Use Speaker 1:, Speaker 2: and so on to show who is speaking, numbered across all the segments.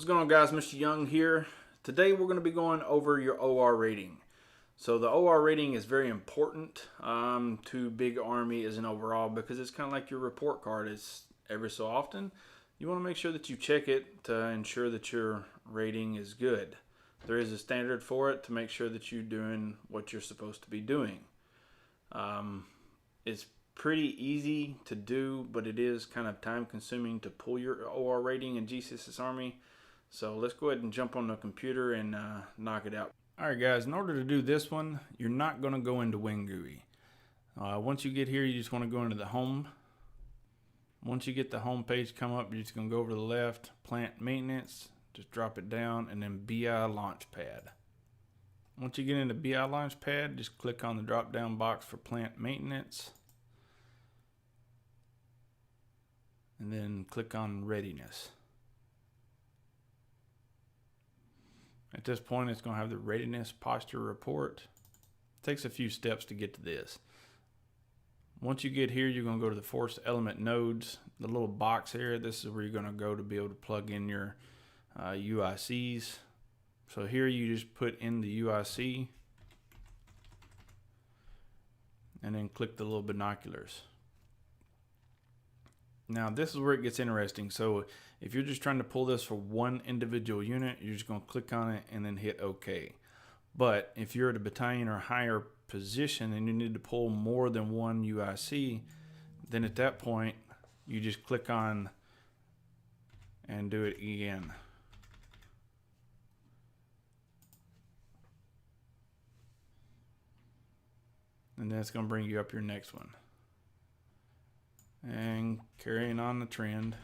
Speaker 1: What's going on, guys? Mr. Young here. Today we're going to be going over your OR rating. So the OR rating is very important to Big Army as an overall because it's kind of like your report card. It's every so often you want to make sure that you check it to ensure that your rating is good. There is a standard for it to make sure that you're doing what you're supposed to be doing. It's pretty easy to do, but it is kind of time consuming to pull your OR rating in GCSS-Army. So let's go ahead and jump on the computer and knock it out. Alright guys, in order to do this one, you're not going to go into WinGUI. Once you get here, you just want to go into the home. Once you get the home page come up, you're just going to go over to the left, plant maintenance, just drop it down, and then BI Launchpad. Once you get into BI Launchpad, just click on the drop down box for plant maintenance. And then click on readiness. At this point, it's going to have the readiness posture report. It takes a few steps to get to this. Once you get here, you're going to go to the force element nodes. The little box here, this is where you're going to go to be able to plug in your UICs. So here you just put in the UIC and then click the little binoculars. Now this is where it gets interesting. So if you're just trying to pull this for one individual unit, you're just going to click on it and then hit OK. But if you're at a battalion or higher position and you need to pull more than one UIC, then at that point you just click on and do it again. And then it's going to bring you up your next one. And carrying on the trend.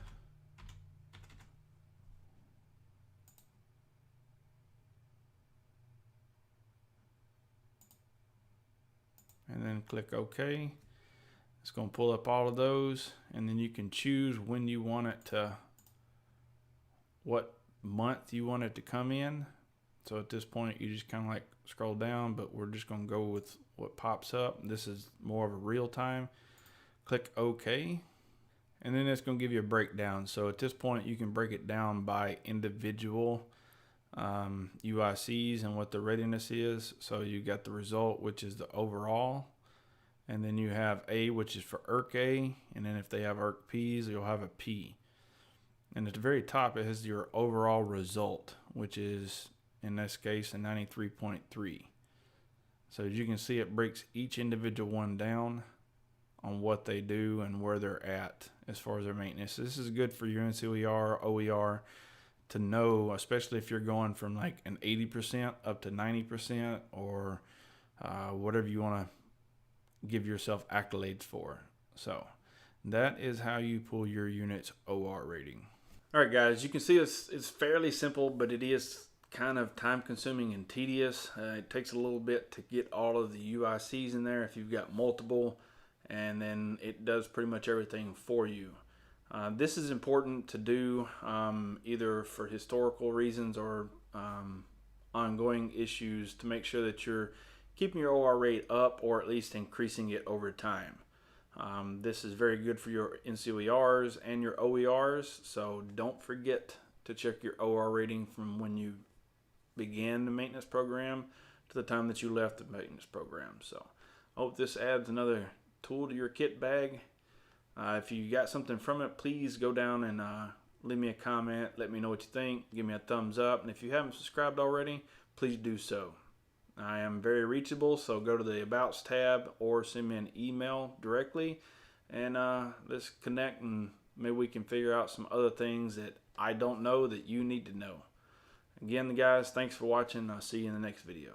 Speaker 1: And then click OK. It's going to pull up all of those, and then you can choose when you want it to, what month you want it to come in. So at this point you just kind of like scroll down, but we're just going to go with what pops up. This is more of a real time. Click OK, and then it's going to give you a breakdown. So at this point you can break it down by individual UICs and what the readiness is. So you got the result, which is the overall, and then you have A, which is for ERC A, and then if they have ERC Ps, you'll have a P. And at the very top it has your overall result, which is in this case a 93.3. So as you can see, it breaks each individual one down on what they do and where they're at as far as their maintenance. This is good for your NCOER, OER to know, especially if you're going from like an 80% up to 90% or whatever you want to give yourself accolades for. So that is how you pull your unit's OR rating. All right, guys, you can see it's fairly simple, but it is kind of time consuming and tedious. It takes a little bit to get all of the UICs in there if you've got multiple, and then it does pretty much everything for you. This is important to do either for historical reasons or ongoing issues to make sure that you're keeping your OR rate up or at least increasing it over time. This is very good for your NCOERs and your OERs, so don't forget to check your OR rating from when you began the maintenance program to the time that you left the maintenance program. So I hope this adds another tool to your kit bag. If you got something from it, please go down and leave me a comment. Let me know what you think. Give me a thumbs up. And if you haven't subscribed already, please do so. I am very reachable, so go to the Abouts tab or send me an email directly. And let's connect, and maybe we can figure out some other things that I don't know that you need to know. Again, guys, thanks for watching. I'll see you in the next video.